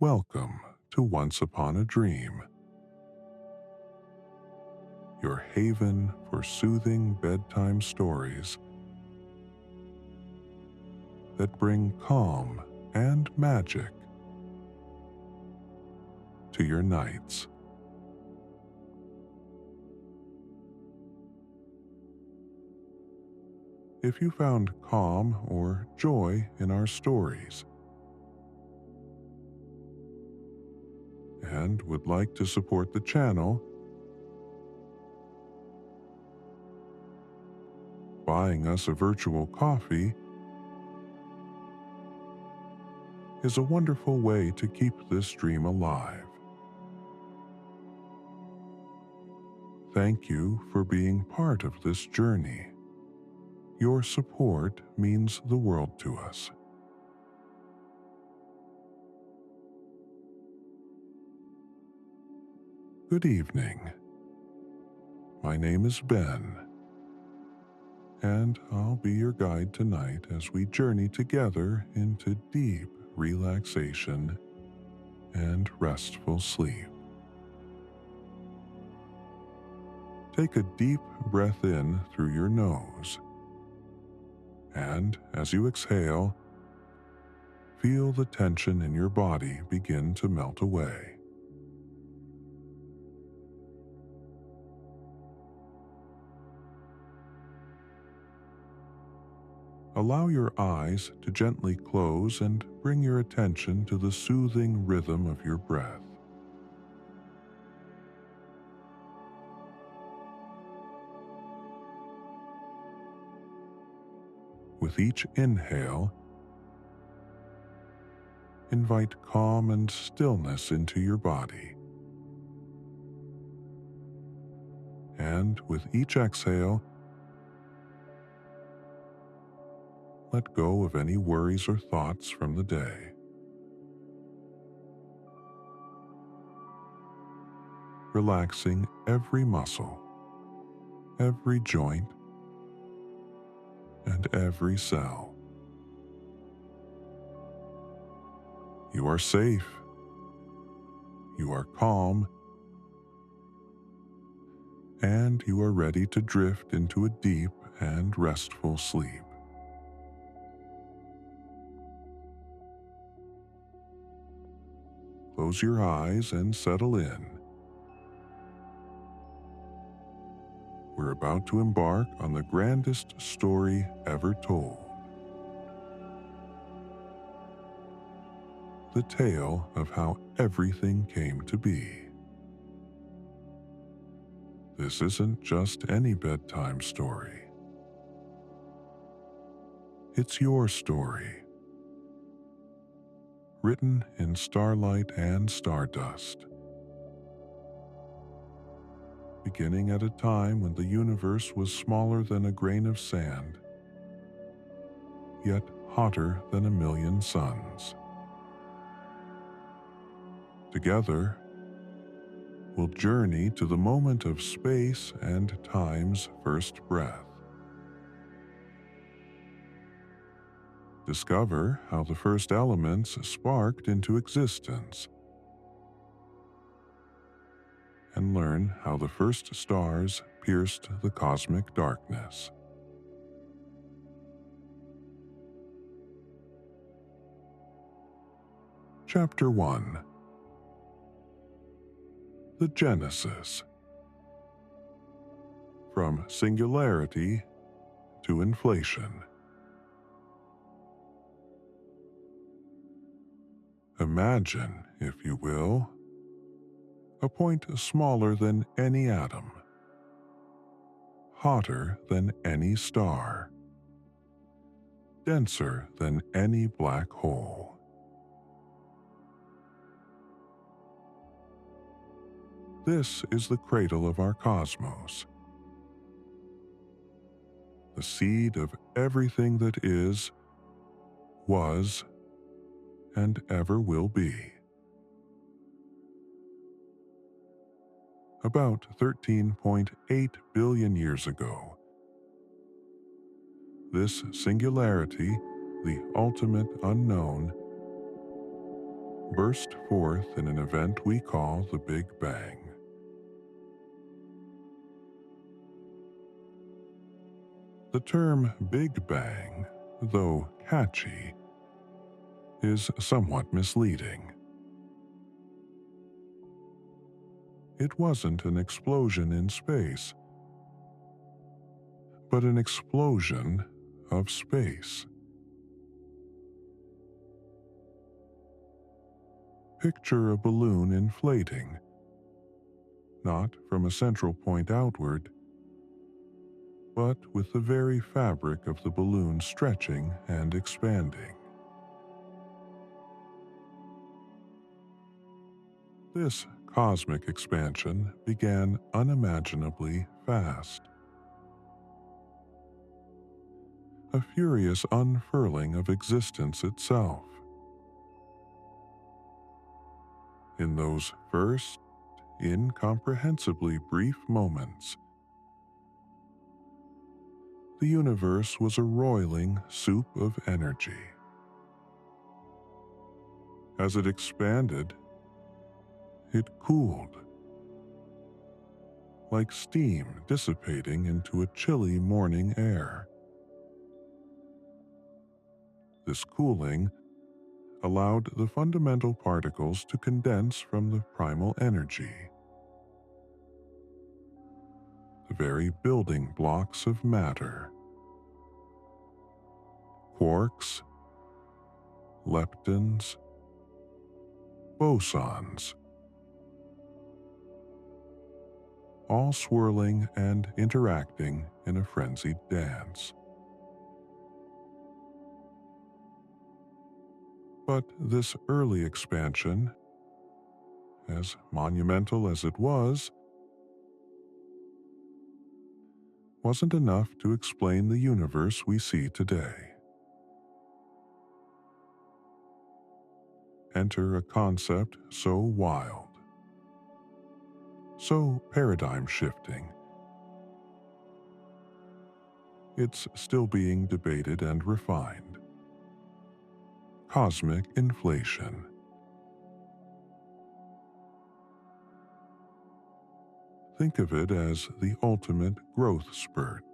Welcome to Once Upon a Dream, your haven for soothing bedtime stories that bring calm and magic to your nights. If you found calm or joy in our stories and would like to support the channel, buying us a virtual coffee is a wonderful way to keep this dream alive. Thank you for being part of this journey. Your support means the world to us. Good evening. My name is Ben, and I'll be your guide tonight as we journey together into deep relaxation and restful sleep. Take a deep breath in through your nose, and as you exhale, feel the tension in your body begin to melt away. Allow your eyes to gently close and bring your attention to the soothing rhythm of your breath. With each inhale, invite calm and stillness into your body. And with each exhale, let go of any worries or thoughts from the day. Relaxing every muscle, every joint, and every cell. You are safe. You are calm. And you are ready to drift into a deep and restful sleep. Close your eyes and settle in. We're about to embark on the grandest story ever told. The tale of how everything came to be. This isn't just any bedtime story. It's your story, written in starlight and stardust. Beginning at a time when the universe was smaller than a grain of sand, yet hotter than a million suns. Together, we'll journey to the moment of space and time's first breath. Discover how the first elements sparked into existence, and learn how the first stars pierced the cosmic darkness. Chapter 1. The Genesis. From singularity to inflation. Imagine, if you will, a point smaller than any atom, hotter than any star, denser than any black hole. This is the cradle of our cosmos, the seed of everything that is, was, and ever will be. About 13.8 billion years ago, this singularity, the ultimate unknown, burst forth in an event we call the Big Bang. The term Big Bang, though catchy, is somewhat misleading. It wasn't an explosion in space, but an explosion of space. Picture a balloon inflating, not from a central point outward, but with the very fabric of the balloon stretching and expanding. This cosmic expansion began unimaginably fast. A furious unfurling of existence itself. In those first, incomprehensibly brief moments, the universe was a roiling soup of energy. As it expanded, it cooled, like steam dissipating into a chilly morning air. This cooling allowed the fundamental particles to condense from the primal energy, the very building blocks of matter. Quarks, leptons, bosons, all swirling and interacting in a frenzied dance. But this early expansion, as monumental as it was, wasn't enough to explain the universe we see today. Enter a concept so wild, so paradigm-shifting. It's still being debated and refined. Cosmic inflation. Think of it as the ultimate growth spurt.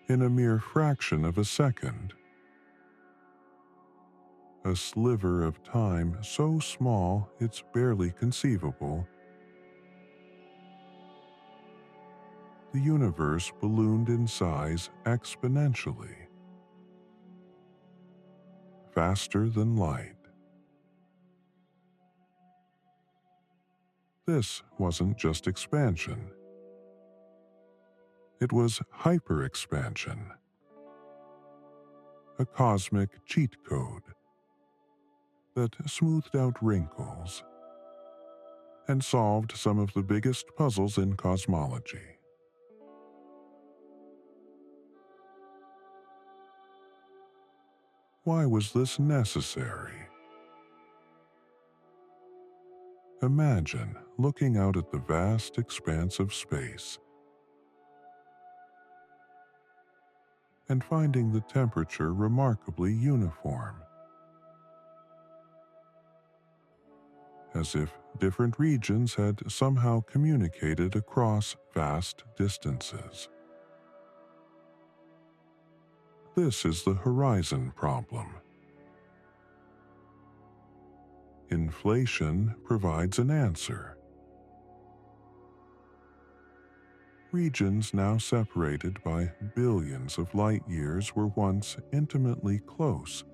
In a mere fraction of a second, a sliver of time so small it's barely conceivable, the universe ballooned in size exponentially, faster than light. This wasn't just expansion. It was hyper-expansion, a cosmic cheat code that smoothed out wrinkles and solved some of the biggest puzzles in cosmology. Why was this necessary? Imagine looking out at the vast expanse of space and finding the temperature remarkably uniform, as if different regions had somehow communicated across vast distances. This is the horizon problem. Inflation provides an answer. Regions now separated by billions of light years were once intimately close,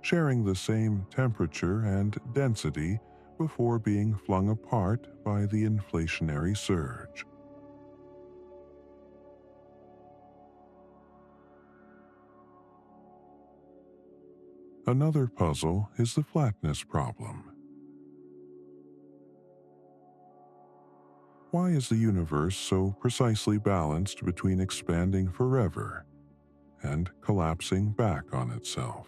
sharing the same temperature and density before being flung apart by the inflationary surge. Another puzzle is the flatness problem. Why is the universe so precisely balanced between expanding forever and collapsing back on itself?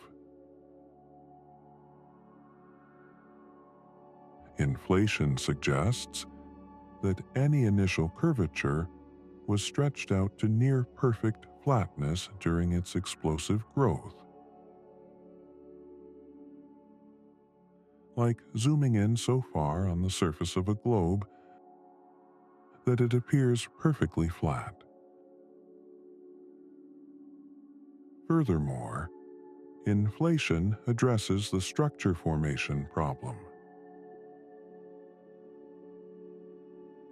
Inflation suggests that any initial curvature was stretched out to near perfect flatness during its explosive growth, like zooming in so far on the surface of a globe that it appears perfectly flat. Furthermore, inflation addresses the structure formation problem.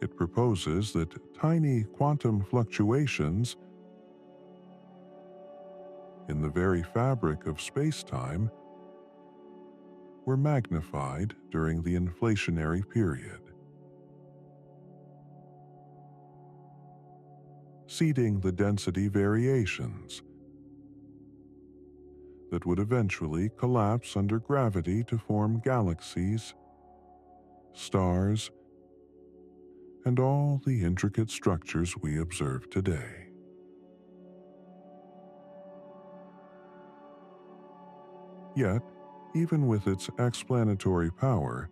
It proposes that tiny quantum fluctuations in the very fabric of space-time were magnified during the inflationary period, seeding the density variations that would eventually collapse under gravity to form galaxies, stars, and all the intricate structures we observe today. Yet, even with its explanatory power,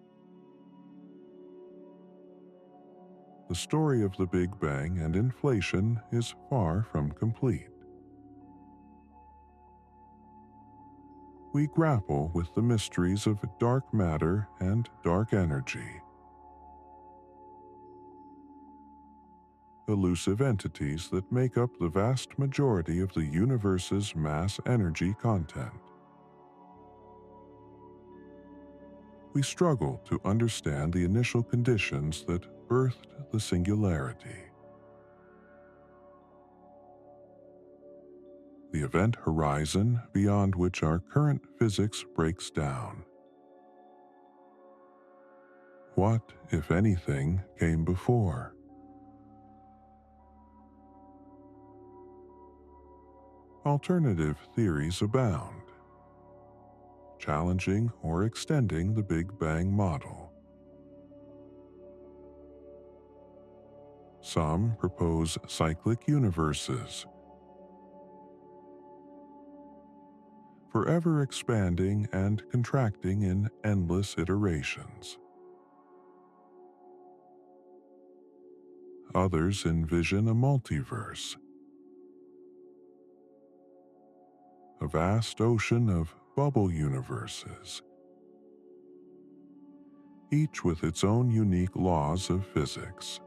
the story of the Big Bang and inflation is far from complete. We grapple with the mysteries of dark matter and dark energy, elusive entities that make up the vast majority of the universe's mass energy content. We struggle to understand the initial conditions that birthed the singularity. The event horizon beyond which our current physics breaks down. What, if anything, came before? Alternative theories abound, challenging or extending the Big Bang model. Some propose cyclic universes, forever expanding and contracting in endless iterations. Others envision a multiverse, a vast ocean of bubble universes, each with its own unique laws of physics.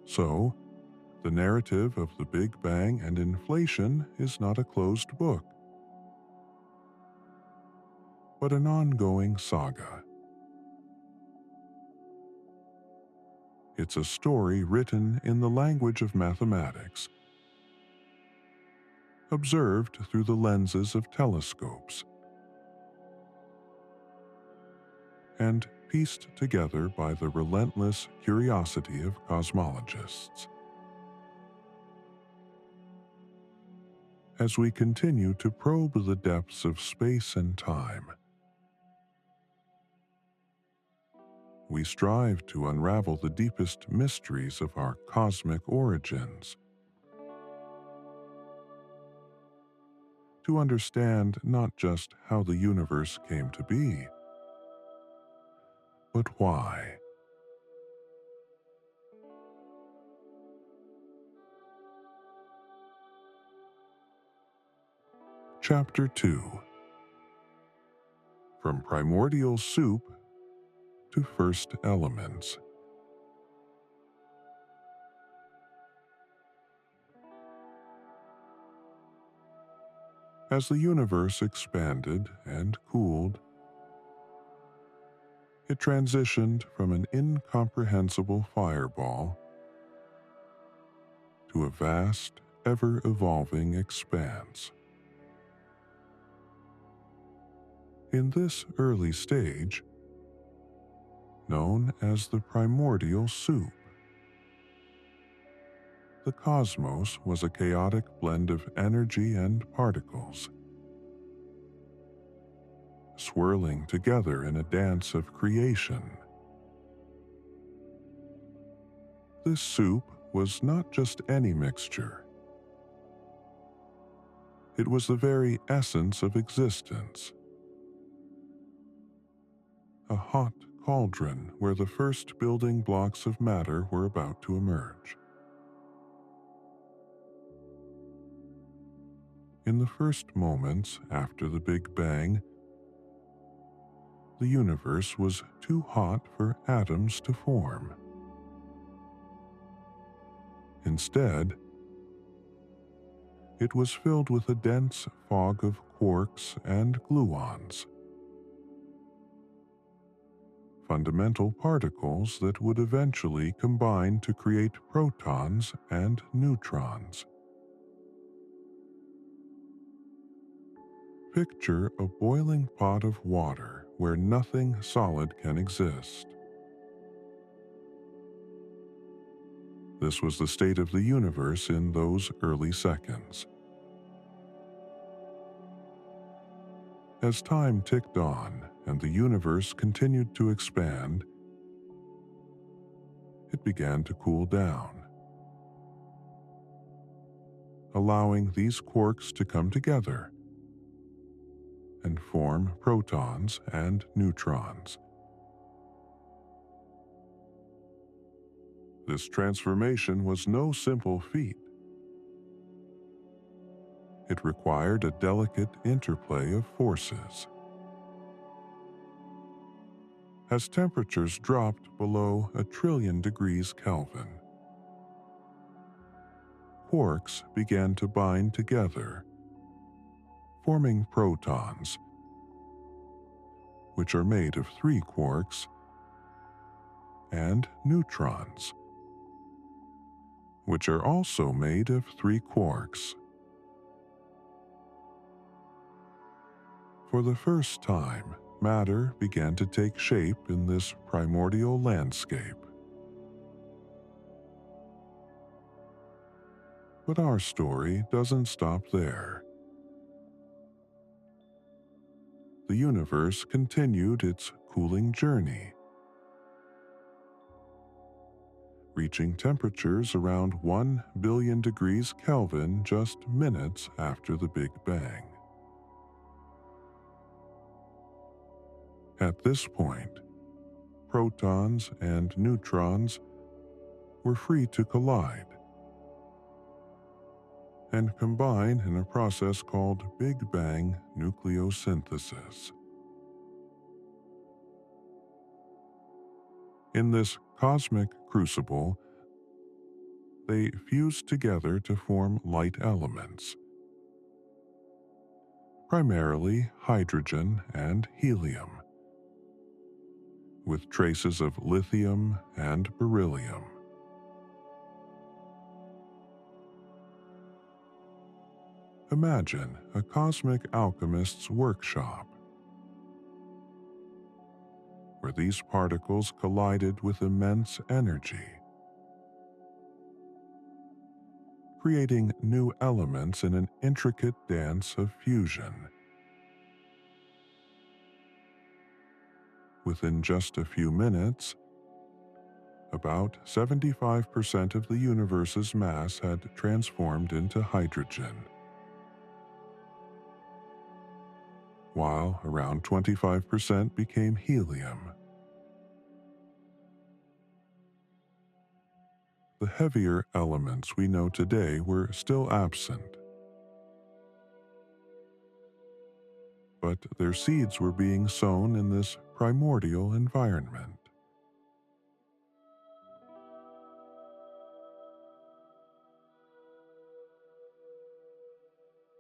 So, the narrative of the Big Bang and inflation is not a closed book, but an ongoing saga. It's a story written in the language of mathematics, observed through the lenses of telescopes, and pieced together by the relentless curiosity of cosmologists. As we continue to probe the depths of space and time, we strive to unravel the deepest mysteries of our cosmic origins, to understand not just how the universe came to be, but why. Chapter 2. From Primordial Soup to First Elements. As the universe expanded and cooled, it transitioned from an incomprehensible fireball to a vast, ever-evolving expanse. In this early stage, known as the primordial soup, the cosmos was a chaotic blend of energy and particles, swirling together in a dance of creation. This soup was not just any mixture. It was the very essence of existence. A hot cauldron where the first building blocks of matter were about to emerge. In the first moments after the Big Bang, the universe was too hot for atoms to form. Instead, it was filled with a dense fog of quarks and gluons, fundamental particles that would eventually combine to create protons and neutrons. Picture a boiling pot of water where nothing solid can exist. This was the state of the universe in those early seconds. As time ticked on and the universe continued to expand, it began to cool down, allowing these quarks to come together and form protons and neutrons. This transformation was no simple feat. It required a delicate interplay of forces. As temperatures dropped below 1,000,000,000 degrees Kelvin, quarks began to bind together, forming protons, which are made of 3 quarks, and neutrons, which are also made of 3 quarks. For the first time, matter began to take shape in this primordial landscape. But our story doesn't stop there. The universe continued its cooling journey, reaching temperatures around 1 billion degrees Kelvin just minutes after the Big Bang. At this point, protons and neutrons were free to collide and combine in a process called Big Bang nucleosynthesis. In this cosmic crucible, they fused together to form light elements, primarily hydrogen and helium, with traces of lithium and beryllium. Imagine a cosmic alchemist's workshop, where these particles collided with immense energy, creating new elements in an intricate dance of fusion. Within just a few minutes, about 75% of the universe's mass had transformed into hydrogen, while around 25% became helium. The heavier elements we know today were still absent, but their seeds were being sown in this primordial environment.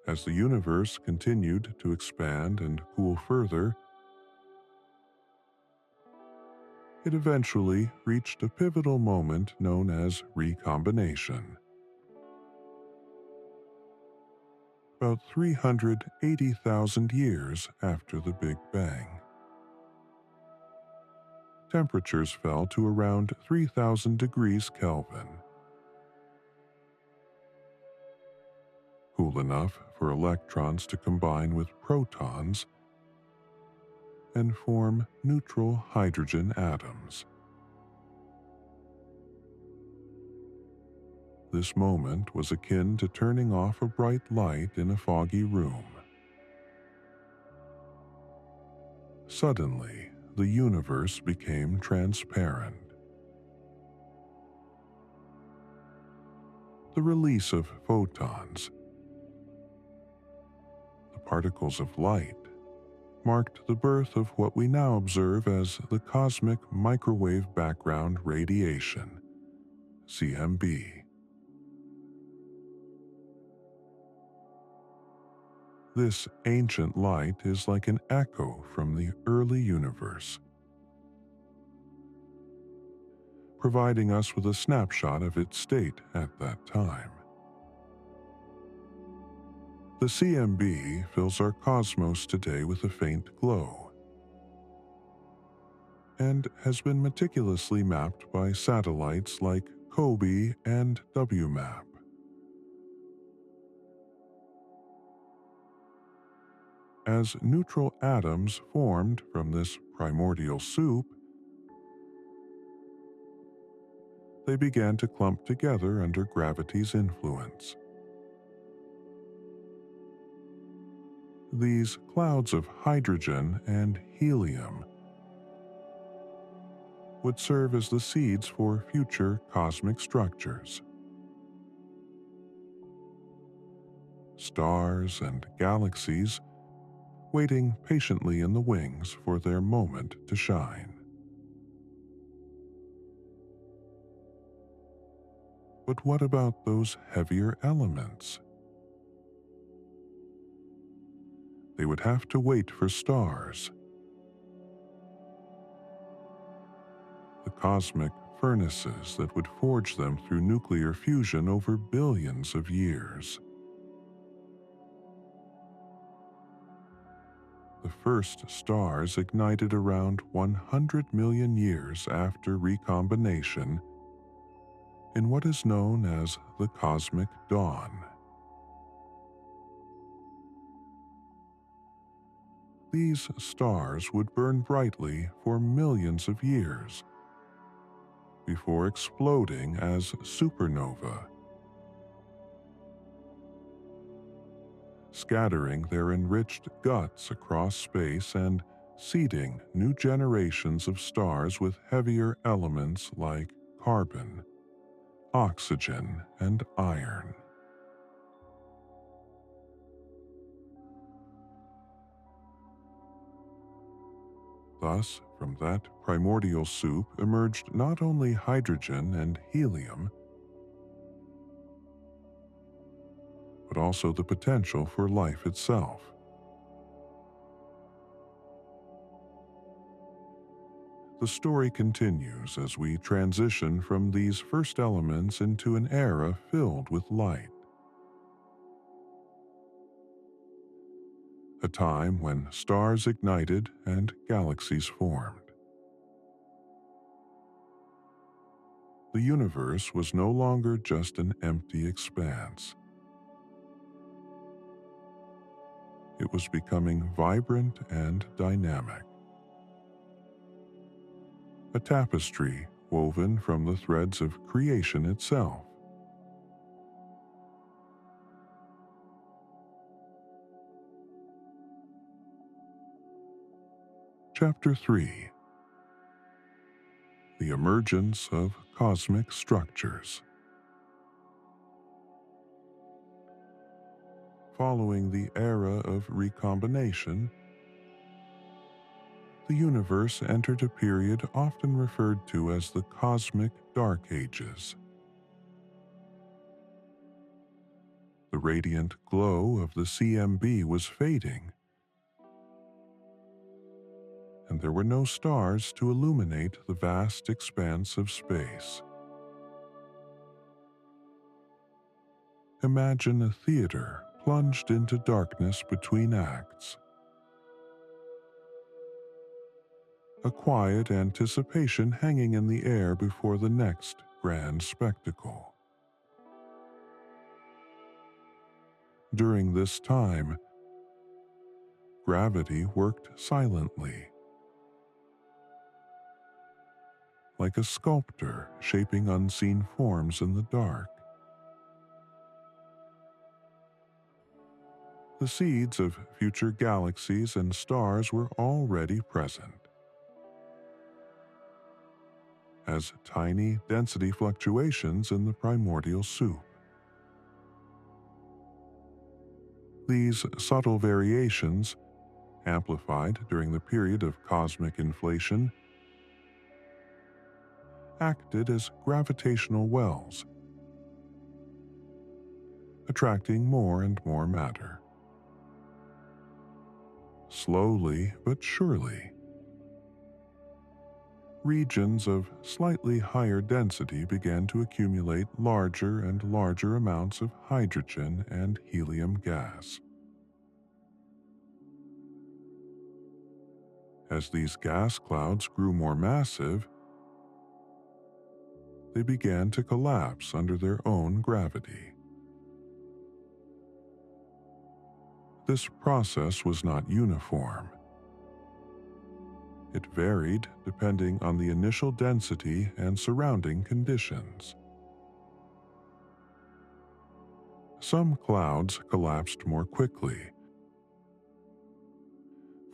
As the universe continued to expand and cool further, it eventually reached a pivotal moment known as recombination. About 380,000 years after the Big Bang, temperatures fell to around 3,000 degrees Kelvin, cool enough for electrons to combine with protons and form neutral hydrogen atoms. This moment was akin to turning off a bright light in a foggy room. Suddenly, the universe became transparent. The release of photons, the particles of light, marked the birth of what we now observe as the cosmic microwave background radiation, CMB. This ancient light is like an echo from the early universe, providing us with a snapshot of its state at that time. The CMB fills our cosmos today with a faint glow and has been meticulously mapped by satellites like COBE and WMAP. As neutral atoms formed from this primordial soup, they began to clump together under gravity's influence. These clouds of hydrogen and helium would serve as the seeds for future cosmic structures. Stars and galaxies waiting patiently in the wings for their moment to shine. But what about those heavier elements? They would have to wait for stars. The cosmic furnaces that would forge them through nuclear fusion over billions of years. The first stars ignited around 100 million years after recombination in what is known as the cosmic dawn. These stars would burn brightly for millions of years before exploding as supernova, scattering their enriched guts across space and seeding new generations of stars with heavier elements like carbon, oxygen, and iron. Thus, from that primordial soup emerged not only hydrogen and helium, but also the potential for life itself. The story continues as we transition from these first elements into an era filled with light. A time when stars ignited and galaxies formed. The universe was no longer just an empty expanse. It was becoming vibrant and dynamic. A tapestry woven from the threads of creation itself. Chapter 3: The Emergence of Cosmic Structures. Following the era of recombination, the universe entered a period often referred to as the Cosmic Dark Ages. The radiant glow of the CMB was fading, and there were no stars to illuminate the vast expanse of space. Imagine a theater plunged into darkness between acts. A quiet anticipation hanging in the air before the next grand spectacle. During this time, gravity worked silently, like a sculptor shaping unseen forms in the dark. The seeds of future galaxies and stars were already present. as tiny density fluctuations in the primordial soup. These subtle variations, amplified during the period of cosmic inflation, acted as gravitational wells, attracting more and more matter. Slowly but surely, regions of slightly higher density began to accumulate larger and larger amounts of hydrogen and helium gas. As these gas clouds grew more massive, they began to collapse under their own gravity. This process was not uniform. It varied depending on the initial density and surrounding conditions. Some clouds collapsed more quickly,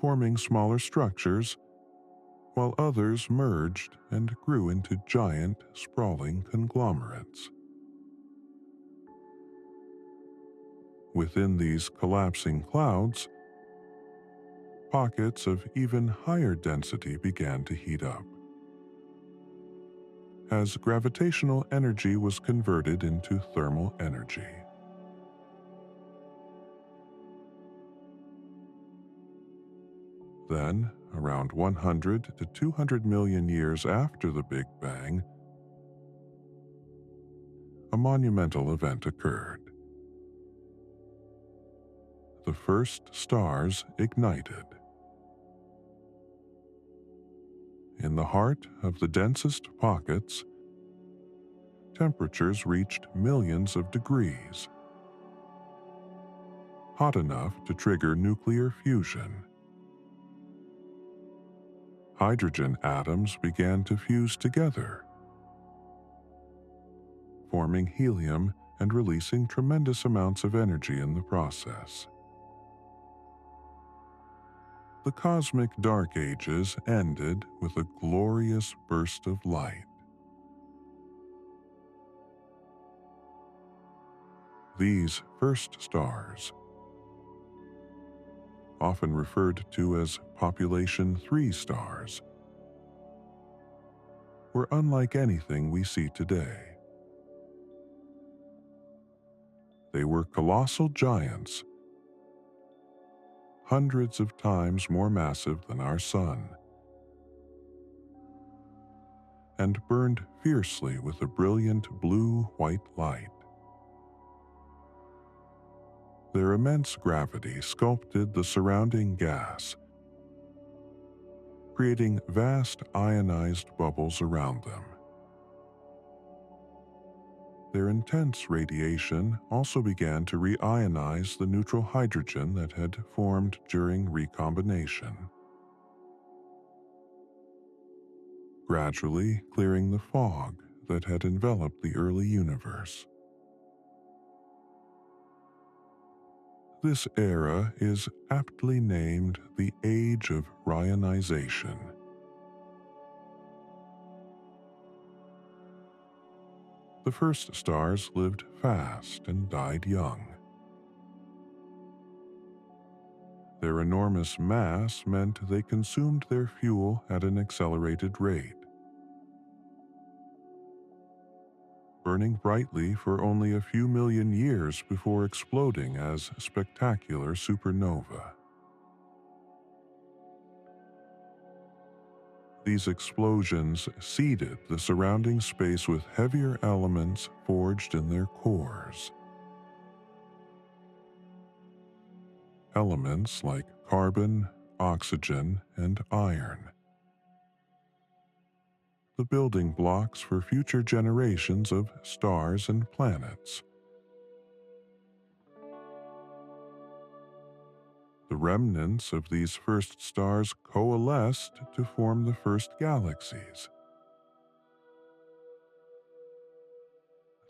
forming smaller structures, while others merged and grew into giant, sprawling conglomerates. Within these collapsing clouds, pockets of even higher density began to heat up, as gravitational energy was converted into thermal energy. Then, around 100 to 200 million years after the Big Bang, a monumental event occurred. The first stars ignited. In the heart of the densest pockets, temperatures reached millions of degrees, hot enough to trigger nuclear fusion. Hydrogen atoms began to fuse together, forming helium and releasing tremendous amounts of energy in the process. The cosmic dark ages ended with a glorious burst of light. These first stars, often referred to as population 3 stars, were unlike anything we see today. They were colossal giants, hundreds of times more massive than our Sun, and burned fiercely with a brilliant blue-white light. Their immense gravity sculpted the surrounding gas, creating vast ionized bubbles around them. Their intense radiation also began to reionize the neutral hydrogen that had formed during recombination, gradually clearing the fog that had enveloped the early universe. This era is aptly named the Age of Rionization. The first stars lived fast and died young. Their enormous mass meant they consumed their fuel at an accelerated rate, burning brightly for only a few million years before exploding as spectacular supernovae. These explosions seeded the surrounding space with heavier elements forged in their cores. Elements like carbon, oxygen, and iron, the building blocks for future generations of stars and planets. The remnants of these first stars coalesced to form the first galaxies.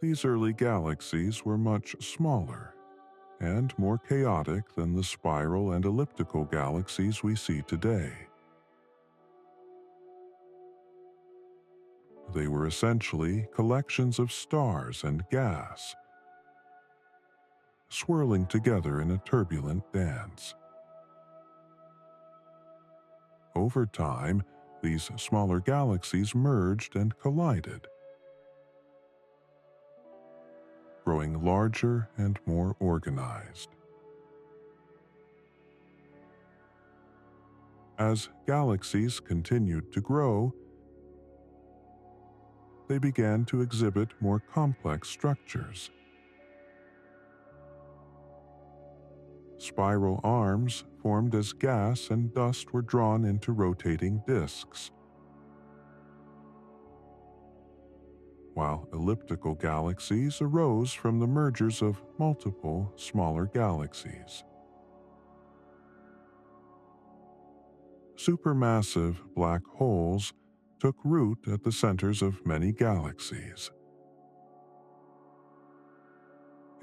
These early galaxies were much smaller and more chaotic than the spiral and elliptical galaxies we see today. they were essentially collections of stars and gas, swirling together in a turbulent dance. Over time, these smaller galaxies merged and collided, growing larger and more organized. As galaxies continued to grow, they began to exhibit more complex structures. Spiral arms formed as gas and dust were drawn into rotating disks, while elliptical galaxies arose from the mergers of multiple smaller galaxies. Supermassive black holes took root at the centers of many galaxies,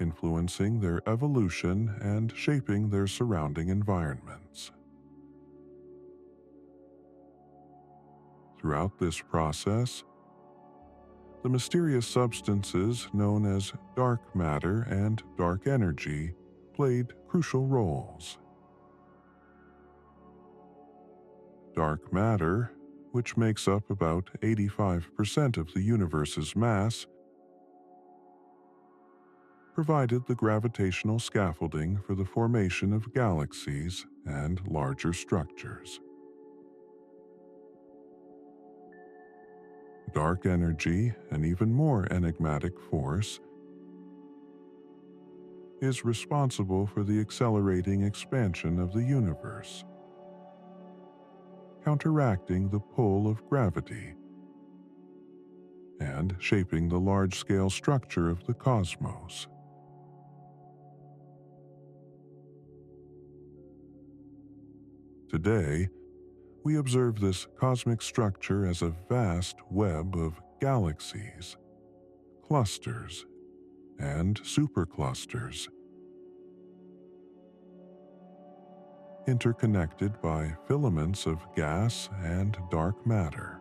influencing their evolution and shaping their surrounding environments. Throughout this process, the mysterious substances known as dark matter and dark energy played crucial roles. Dark matter, which makes up about 85% of the universe's mass, provided the gravitational scaffolding for the formation of galaxies and larger structures. Dark energy, an even more enigmatic force, is responsible for the accelerating expansion of the universe, counteracting the pull of gravity and shaping the large-scale structure of the cosmos. Today, we observe this cosmic structure as a vast web of galaxies, clusters, and superclusters, interconnected by filaments of gas and dark matter.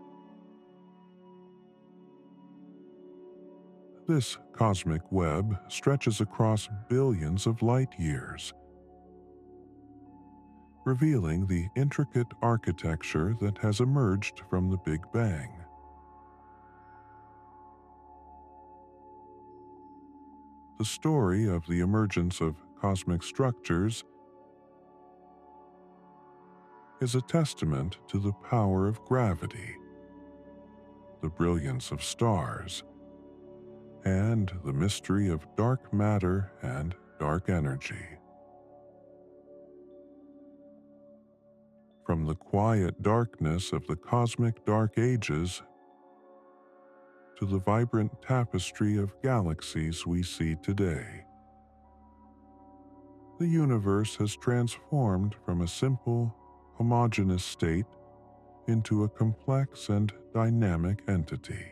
This cosmic web stretches across billions of light years, revealing the intricate architecture that has emerged from the Big Bang. The story of the emergence of cosmic structures is a testament to the power of gravity, the brilliance of stars, and the mystery of dark matter and dark energy. From the quiet darkness of the cosmic dark ages to the vibrant tapestry of galaxies we see today, the universe has transformed from a simple, homogeneous state into a complex and dynamic entity.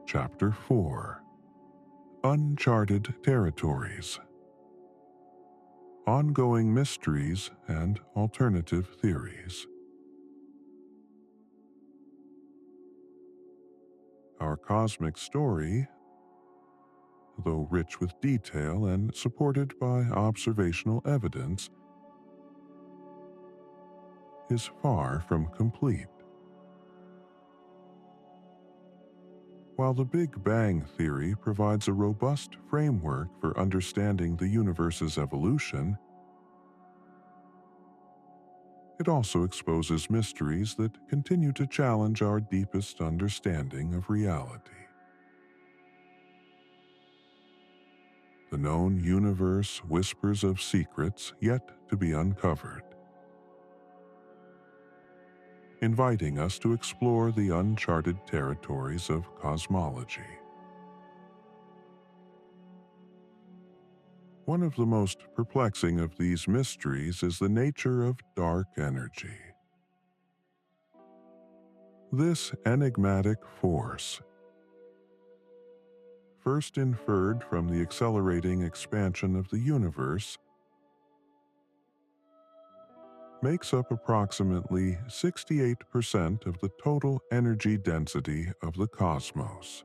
Chapter 4: Uncharted Territories. Ongoing Mysteries and Alternative Theories. Our cosmic story, though rich with detail and supported by observational evidence, is far from complete. While the Big Bang Theory provides a robust framework for understanding the universe's evolution, it also exposes mysteries that continue to challenge our deepest understanding of reality. The known universe whispers of secrets yet to be uncovered, inviting us to explore the uncharted territories of cosmology. One of the most perplexing of these mysteries is the nature of dark energy. This enigmatic force, first inferred from the accelerating expansion of the universe, makes up approximately 68% of the total energy density of the cosmos.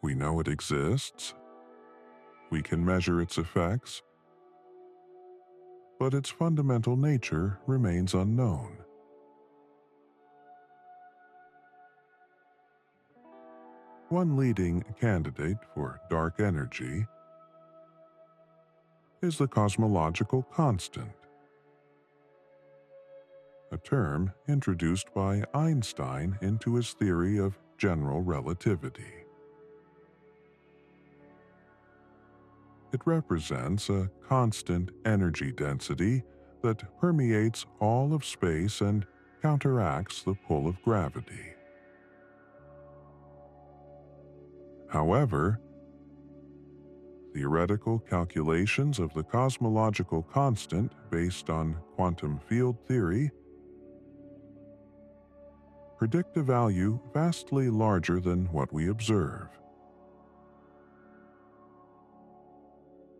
We know it exists, we can measure its effects, but its fundamental nature remains unknown. One leading candidate for dark energy is the cosmological constant, a term introduced by Einstein into his theory of general relativity. It represents a constant energy density that permeates all of space and counteracts the pull of gravity. However, theoretical calculations of the cosmological constant based on quantum field theory predict a value vastly larger than what we observe,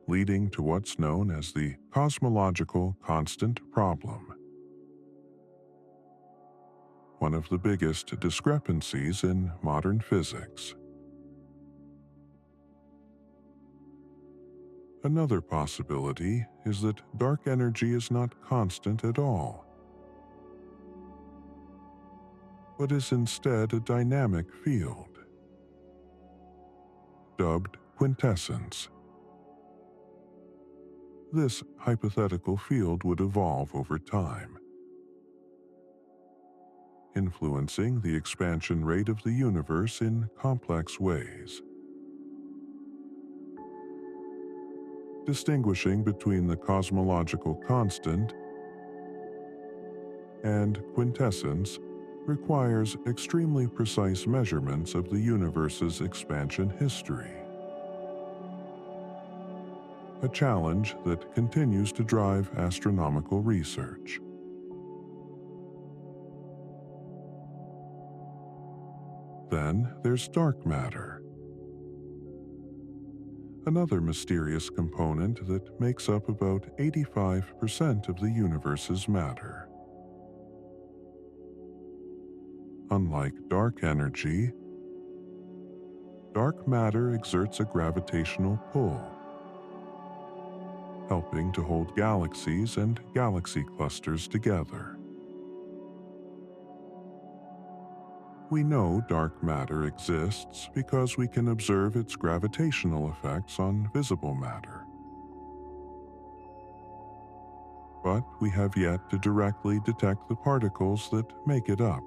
leading to what's known as the cosmological constant problem, one of the biggest discrepancies in modern physics. Another possibility is that dark energy is not constant at all, but is instead a dynamic field, dubbed quintessence. This hypothetical field would evolve over time, influencing the expansion rate of the universe in complex ways. Distinguishing between the cosmological constant and quintessence requires extremely precise measurements of the universe's expansion history, a challenge that continues to drive astronomical research. Then there's dark matter, another mysterious component that makes up about 85% of the universe's matter. Unlike dark energy, dark matter exerts a gravitational pull, helping to hold galaxies and galaxy clusters together. We know dark matter exists because we can observe its gravitational effects on visible matter. But we have yet to directly detect the particles that make it up.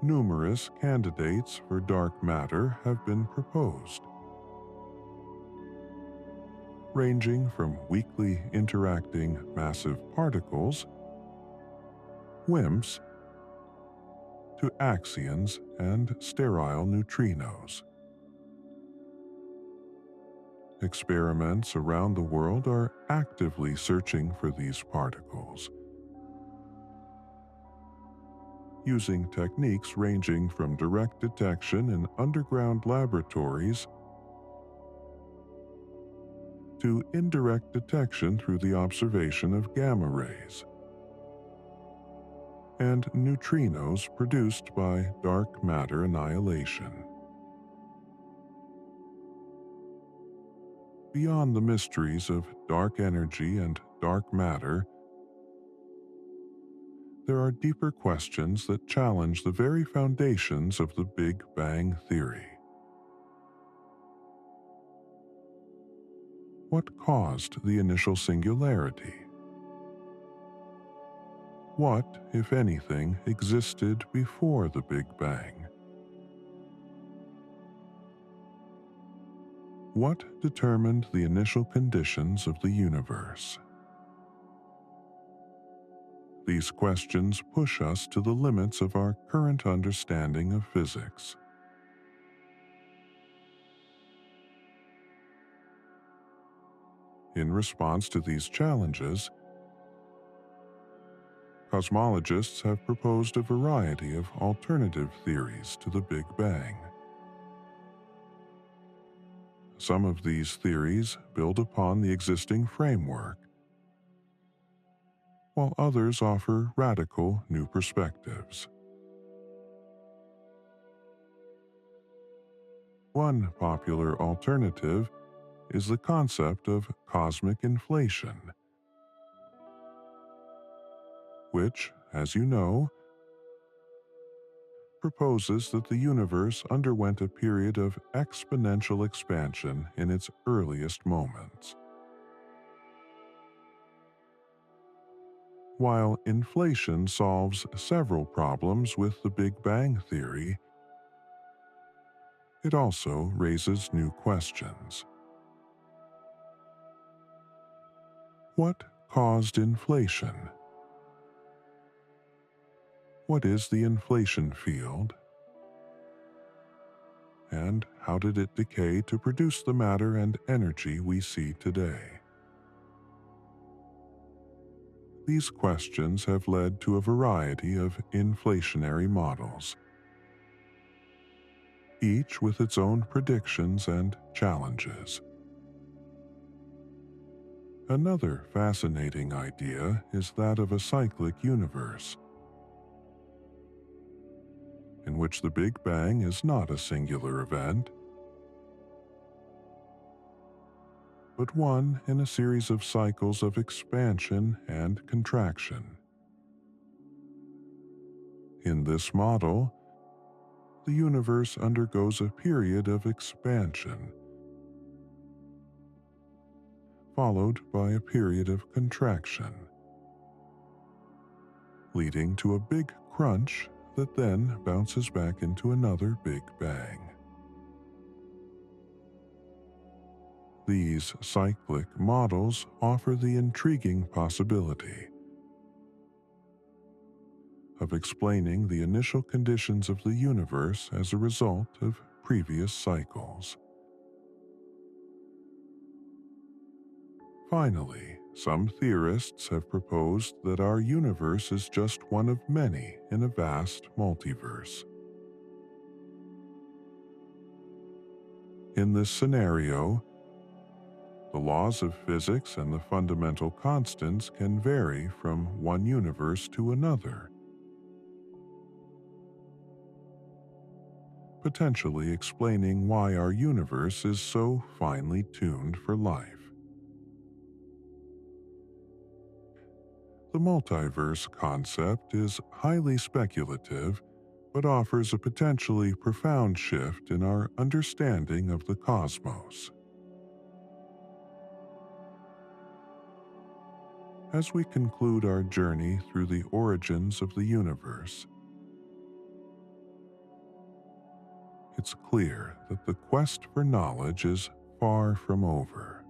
Numerous candidates for dark matter have been proposed, ranging from weakly interacting massive particles, WIMPs, to axions and sterile neutrinos. Experiments around the world are actively searching for these particles, using techniques ranging from direct detection in underground laboratories to indirect detection through the observation of gamma rays and neutrinos produced by dark matter annihilation. Beyond the mysteries of dark energy and dark matter, there are deeper questions that challenge the very foundations of the Big Bang Theory. What caused the initial singularity? What, if anything, existed before the Big Bang? What determined the initial conditions of the universe? These questions push us to the limits of our current understanding of physics. In response to these challenges, cosmologists have proposed a variety of alternative theories to the Big Bang. some of these theories build upon the existing framework, while others offer radical new perspectives. One popular alternative is the concept of cosmic inflation, which, as you know, proposes that the universe underwent a period of exponential expansion in its earliest moments. While inflation solves several problems with the Big Bang theory, it also raises new questions. What caused inflation? What is the inflation field? And how did it decay to produce the matter and energy we see today? These questions have led to a variety of inflationary models, each with its own predictions and challenges. Another fascinating idea is that of a cyclic universe, in which the Big Bang is not a singular event, but one in a series of cycles of expansion and contraction. In this model, the universe undergoes a period of expansion, followed by a period of contraction, leading to a big crunch that then bounces back into another Big Bang. These cyclic models offer the intriguing possibility of explaining the initial conditions of the universe as a result of previous cycles. Finally, some theorists have proposed that our universe is just one of many in a vast multiverse. In this scenario, the laws of physics and the fundamental constants can vary from one universe to another, potentially explaining why our universe is so finely tuned for life. The multiverse concept is highly speculative, but offers a potentially profound shift in our understanding of the cosmos. As we conclude our journey through the origins of the universe, it's clear that the quest for knowledge is far from over.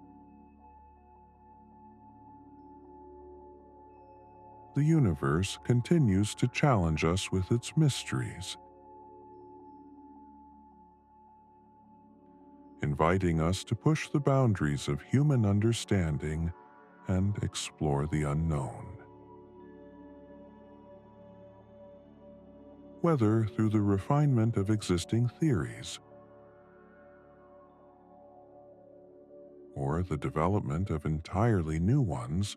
The universe continues to challenge us with its mysteries, inviting us to push the boundaries of human understanding and explore the unknown. Whether through the refinement of existing theories or the development of entirely new ones,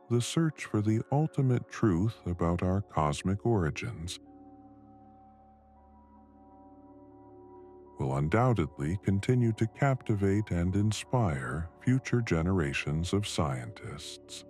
the search for the ultimate truth about our cosmic origins will undoubtedly continue to captivate and inspire future generations of scientists.